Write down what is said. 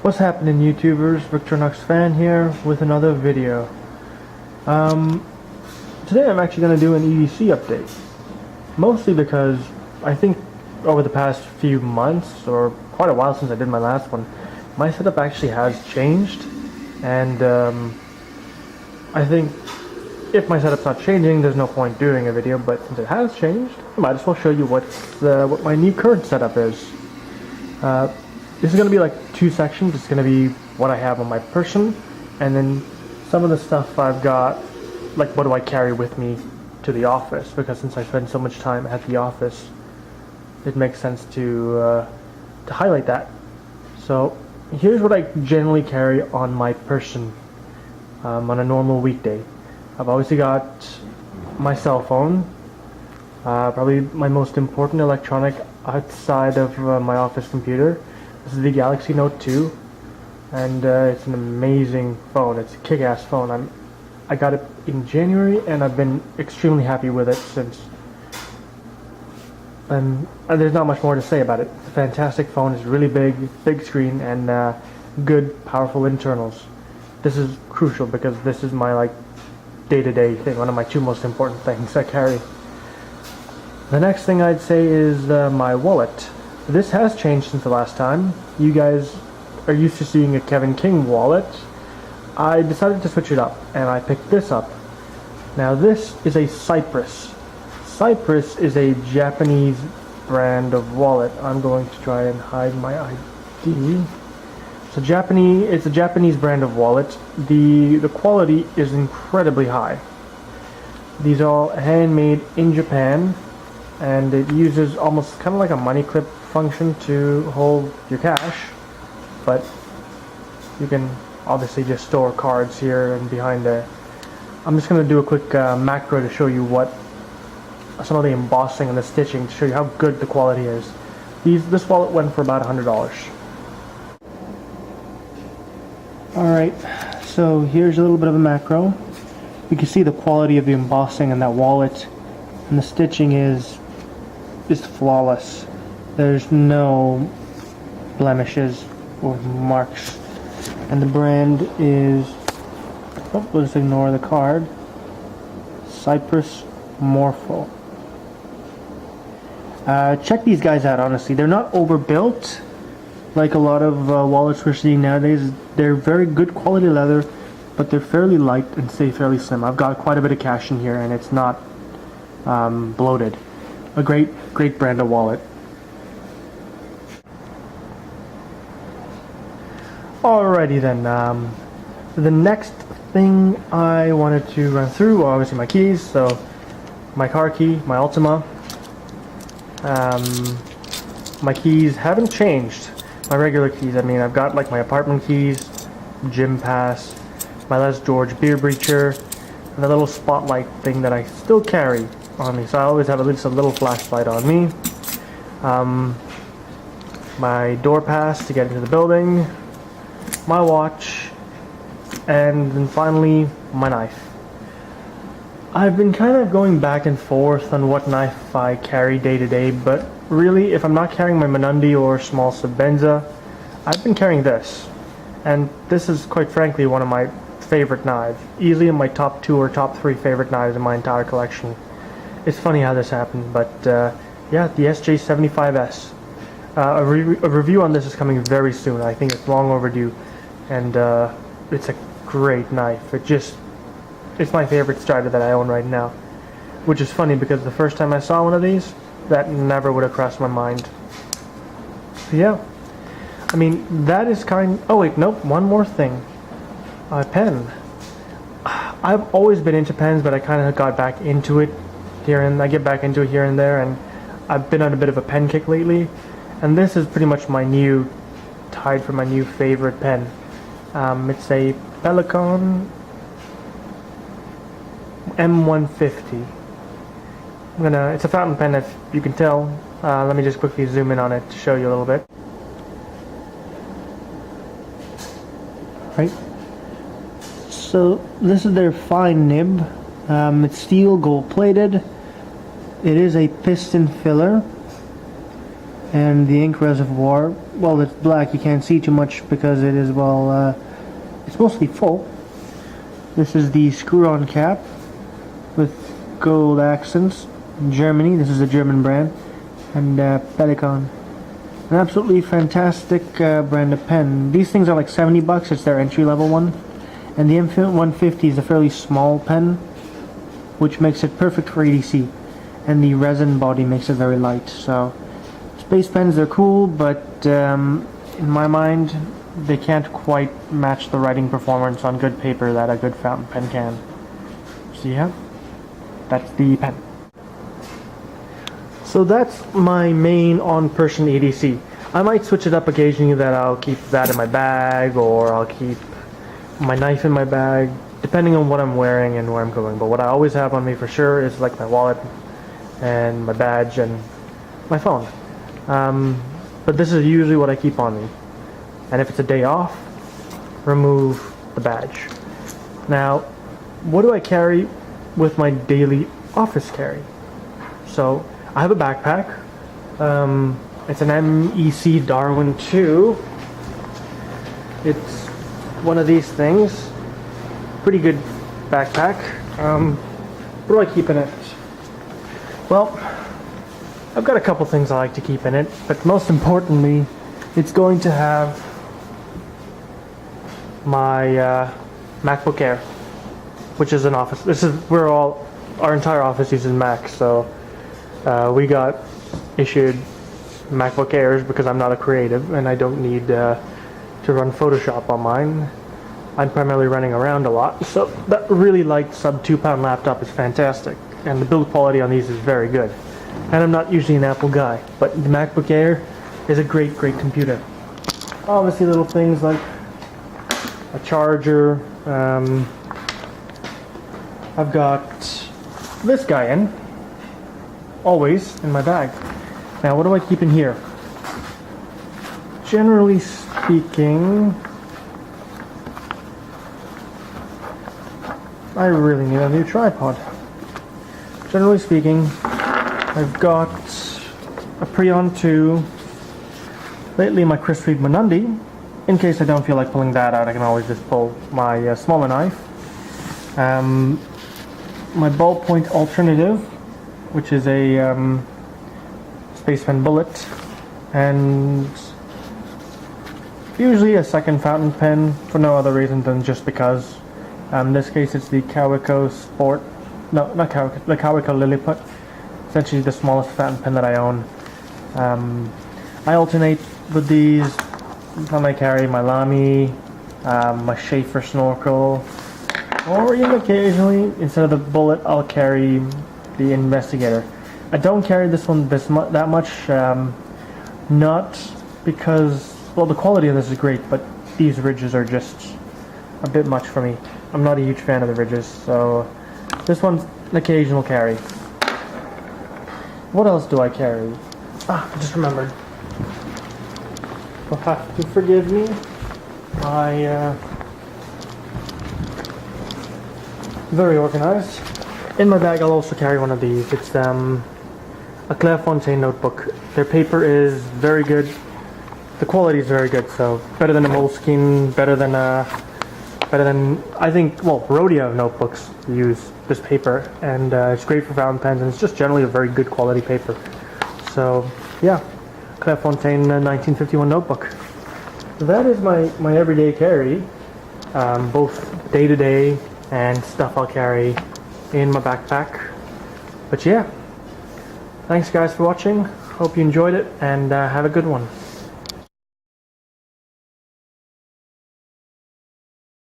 What's happening, YouTubers? Victorinox fan here with another video. Today I'm actually going to do an EDC update. Mostly because I think over the past few months, or quite a while since I did my last one, my setup actually has changed. And I think if my setup's not changing, there's no point doing a video, but since it has changed, I might as well show you what my new current setup is. This is going to be like two sections. It's going to be what I have on my person, and then some of the stuff I've got, like what do I carry with me to the office, because since I spend so much time at the office, it makes sense to highlight that. So here's what I generally carry on my person on a normal weekday. I've obviously got my cell phone, probably my most important electronic outside of my office computer. This is the Galaxy Note 2, and it's an amazing phone. It's a kick-ass phone. I got it in January, and I've been extremely happy with it since. And there's not much more to say about it. It's a fantastic phone. It's really big screen, and good, powerful internals. This is crucial because this is my day-to-day thing. One of my two most important things I carry. The next thing I'd say is my wallet. This has changed since the last time. You guys are used to seeing a Kevin King wallet. I decided to switch it up, and I picked this up. Now this is a Cypress. Cypress is a Japanese brand of wallet. I'm going to try and hide my ID. It's a Japanese brand of wallet. The quality is incredibly high. These are all handmade in Japan, and it uses almost kind of like a money clip function to hold your cash, but you can obviously just store cards here and behind there. I'm just going to do a quick macro to show you what some of the embossing and the stitching, to show you how good the quality is. This wallet went for about $100. Alright, so here's a little bit of a macro. You can see the quality of the embossing in that wallet, and the stitching is flawless. There's no blemishes or marks. And the brand is, let's ignore the card, Cypress Morpho. Check these guys out, honestly. They're not overbuilt like a lot of wallets we're seeing nowadays. They're very good quality leather, but they're fairly light and stay fairly slim. I've got quite a bit of cash in here, and it's not bloated. A great brand of wallet. Alrighty then, the next thing I wanted to run through were obviously my keys. So my car key, my Ultima. My keys haven't changed. My regular keys, I mean, I've got like my apartment keys, gym pass, my Les George beer breacher, and the little spotlight thing that I still carry on me. So I always have at least a little flashlight on me. My door pass to get into the building, my watch, and then finally my knife. I've been kind of going back and forth on what knife I carry day to day, but really, if I'm not carrying my Menundi or small Sebenza, I've been carrying this. And this is quite frankly one of my favorite knives. Easily in my top 2 or top 3 favorite knives in my entire collection. It's funny how this happened, but yeah, the SJ75S. A review on this is coming very soon. I think it's long overdue, and it's a great knife. It's my favorite Strider that I own right now, which is funny because the first time I saw one of these, that never would have crossed my mind. So yeah, I mean, that is oh wait, nope, one more thing. A pen. I've always been into pens, but I kind of got back into it I get back into it here and there, and I've been on a bit of a pen kick lately, and this is pretty much tied for my new favorite pen. It's a Pelikan M150. It's a fountain pen, if you can tell. Let me just quickly zoom in on it to show you a little bit. Right. So this is their fine nib. It's steel, gold plated. It is a piston filler. And the ink reservoir, well, it's black. You can't see too much because it is, well, it's mostly full. This is the screw-on cap with gold accents. In Germany, this is a German brand. And Pelican. An absolutely fantastic brand of pen. These things are like $70. It's their entry-level one. And the Infinite 150 is a fairly small pen, which makes it perfect for EDC. And the resin body makes it very light. So space pens are cool, but in my mind, they can't quite match the writing performance on good paper that a good fountain pen can. So yeah, that's the pen. So that's my main on-person EDC. I might switch it up occasionally, that I'll keep that in my bag, or I'll keep my knife in my bag, depending on what I'm wearing and where I'm going. But what I always have on me for sure is like my wallet and my badge and my phone. But this is usually what I keep on me. And if it's a day off, remove the badge. Now, what do I carry with my daily office carry? So I have a backpack. It's an MEC Darwin 2. It's one of these things. Pretty good backpack. What do I keep in it? Well, I've got a couple things I like to keep in it, but most importantly, it's going to have my MacBook Air, which is an office. Our entire office uses Mac, so we got issued MacBook Airs because I'm not a creative and I don't need to run Photoshop on mine. I'm primarily running around a lot, so that really light sub 2-pound laptop is fantastic, and the build quality on these is very good. And I'm not usually an Apple guy, but the MacBook Air is a great computer. Obviously little things like a charger. I've got this guy always in my bag. Now what do I keep in here? Generally speaking, I really need a new tripod. Generally speaking, I've got a Prion 2, lately my Chris Reed Monundi. In case I don't feel like pulling that out, I can always just pull my smaller knife. My ballpoint alternative, which is a Space Pen Bullet, and usually a second fountain pen for no other reason than just because. In this case, it's the Kaweco Sport. No, not Kaweco. The Kaweco Lilliput. Essentially the smallest fountain pen that I own. I alternate with these when I carry my Lamy, my Schaefer snorkel, or even occasionally, instead of the Bullet, I'll carry the Investigator. I don't carry this one that much, not because, well, the quality of this is great, but these ridges are just a bit much for me. I'm not a huge fan of the ridges, so this one's an occasional carry. What else do I carry? I just remembered. You'll have to forgive me. Very organized. In my bag I'll also carry one of these. It's a Clairefontaine notebook. Their paper is very good. The quality is very good, so better than a Moleskine, better than I think, well, Rodeo notebooks use this paper, and it's great for fountain pens, and it's just generally a very good quality paper. So yeah, Clairefontaine 1951 notebook. So that is my everyday carry, both day to day and stuff I'll carry in my backpack. But yeah, thanks guys for watching. Hope you enjoyed it, and have a good one.